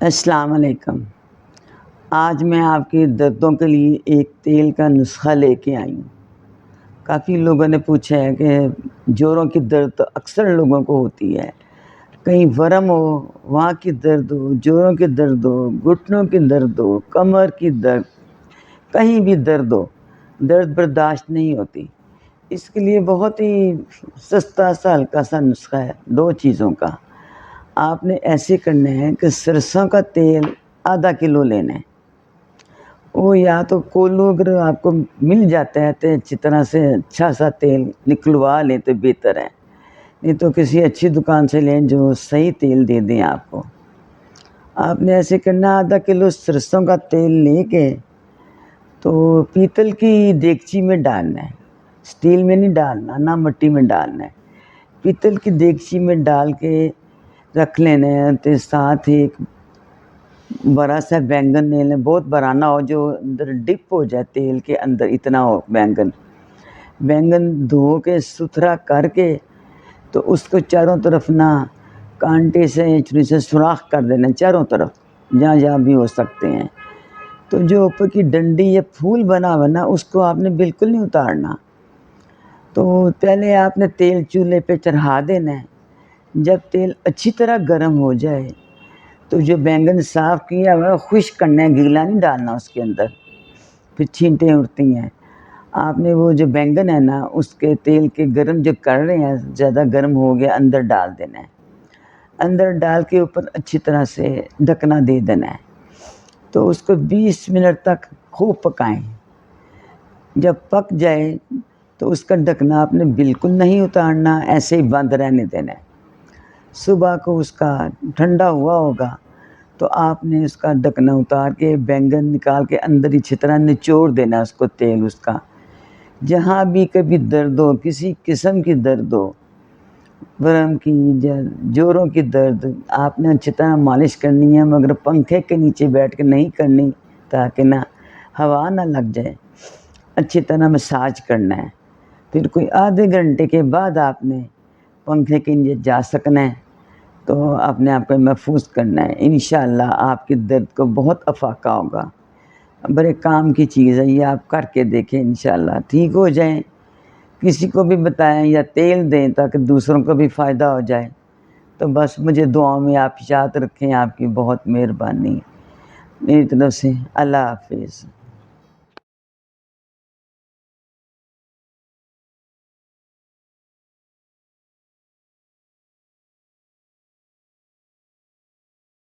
السلام علیکم۔ آج میں آپ کے دردوں کے لیے ایک تیل کا نسخہ لے کے آئی ہوں۔ کافی لوگوں نے پوچھا ہے کہ جوڑوں کی درد تو اکثر لوگوں کو ہوتی ہے، کہیں ورم ہو، وہاں کی درد ہو، جوڑوں کی درد ہو، گھٹنوں کی درد ہو، کمر کی درد، کہیں بھی درد ہو، درد برداشت نہیں ہوتی۔ اس کے لیے بہت ہی سستا سا ہلکا سا نسخہ ہے، 2 چیزوں کا۔ آپ نے ایسے کرنا ہے کہ سرسوں کا تیل آدھا کلو لینا ہے۔ وہ یا تو کولو اگر آپ کو مل جاتا ہے تو اچھی طرح سے اچھا سا تیل نکلوا لیں تو بہتر ہے، نہیں تو کسی اچھی دکان سے لیں جو صحیح تیل دے دیں آپ کو۔ آپ نے ایسے کرنا، آدھا کلو سرسوں کا تیل لے کے تو پیتل کی دیگچی میں ڈالنا ہے، اسٹیل میں نہیں ڈالنا، نہ مٹی میں ڈالنا ہے۔ پیتل کی دیگچی میں ڈال کے رکھ لینا ہے، تو ساتھ ایک بڑا سا بینگن لے لیں، بہت بڑا نہ ہو جو اندر ڈپ ہو جائے تیل کے اندر، اتنا ہو بینگن دھو کے ستھرا کر کے تو اس کو چاروں طرف نہ کانٹے سے چھری سے سوراخ کر دینا، چاروں طرف جہاں جہاں بھی ہو سکتے ہیں۔ تو جو اوپر کی ڈنڈی یا پھول بنا ہوا نا، اس کو آپ نے بالکل نہیں اتارنا۔ تو پہلے آپ نے تیل چولہے پہ چڑھا دینا ہے۔ جب تیل اچھی طرح گرم ہو جائے تو جو بینگن صاف کیا ہوا ہے خشک کرنا ہے، گیلا نہیں ڈالنا اس کے اندر، پھر چھینٹیں اڑتی ہیں۔ آپ نے وہ جو بینگن ہے نا، اس کے تیل کے گرم جو کر رہے ہیں، زیادہ گرم ہو گیا، اندر ڈال دینا ہے۔ اندر ڈال کے اوپر اچھی طرح سے ڈھکنا دے دینا ہے۔ تو اس کو 20 منٹ تک خوب پکائیں۔ جب پک جائے تو اس کا ڈھکنا آپ نے بالکل نہیں اتارنا، ایسے ہی بند رہنے دینا ہے۔ صبح کو اس کا ٹھنڈا ہوا ہوگا تو آپ نے اس کا ڈھکنا اتار کے بینگن نکال کے اندر ہی اچھی طرح نچوڑ دینا اس کو، تیل اس کا۔ جہاں بھی کبھی درد ہو، کسی قسم کی درد ہو، ورم کی، جوڑوں کی درد، آپ نے اچھی طرح مالش کرنی ہے، مگر پنکھے کے نیچے بیٹھ کے نہیں کرنی تاکہ نہ ہوا نہ لگ جائے۔ اچھی طرح مساج کرنا ہے۔ پھر کوئی آدھے گھنٹے کے بعد آپ نے پنکھے کے نیچے جا سکنا ہے، تو اپنے آپ کو محفوظ کرنا ہے۔ انشاءاللہ آپ کی درد کو بہت افاقہ ہوگا۔ بڑے کام کی چیز ہے یہ، آپ کر کے دیکھیں، انشاءاللہ ٹھیک ہو جائیں۔ کسی کو بھی بتائیں یا تیل دیں تاکہ دوسروں کو بھی فائدہ ہو جائے۔ تو بس مجھے دعاؤں میں آپ یاد رکھیں، آپ کی بہت مہربانی۔ میری طرف سے اللہ حافظ۔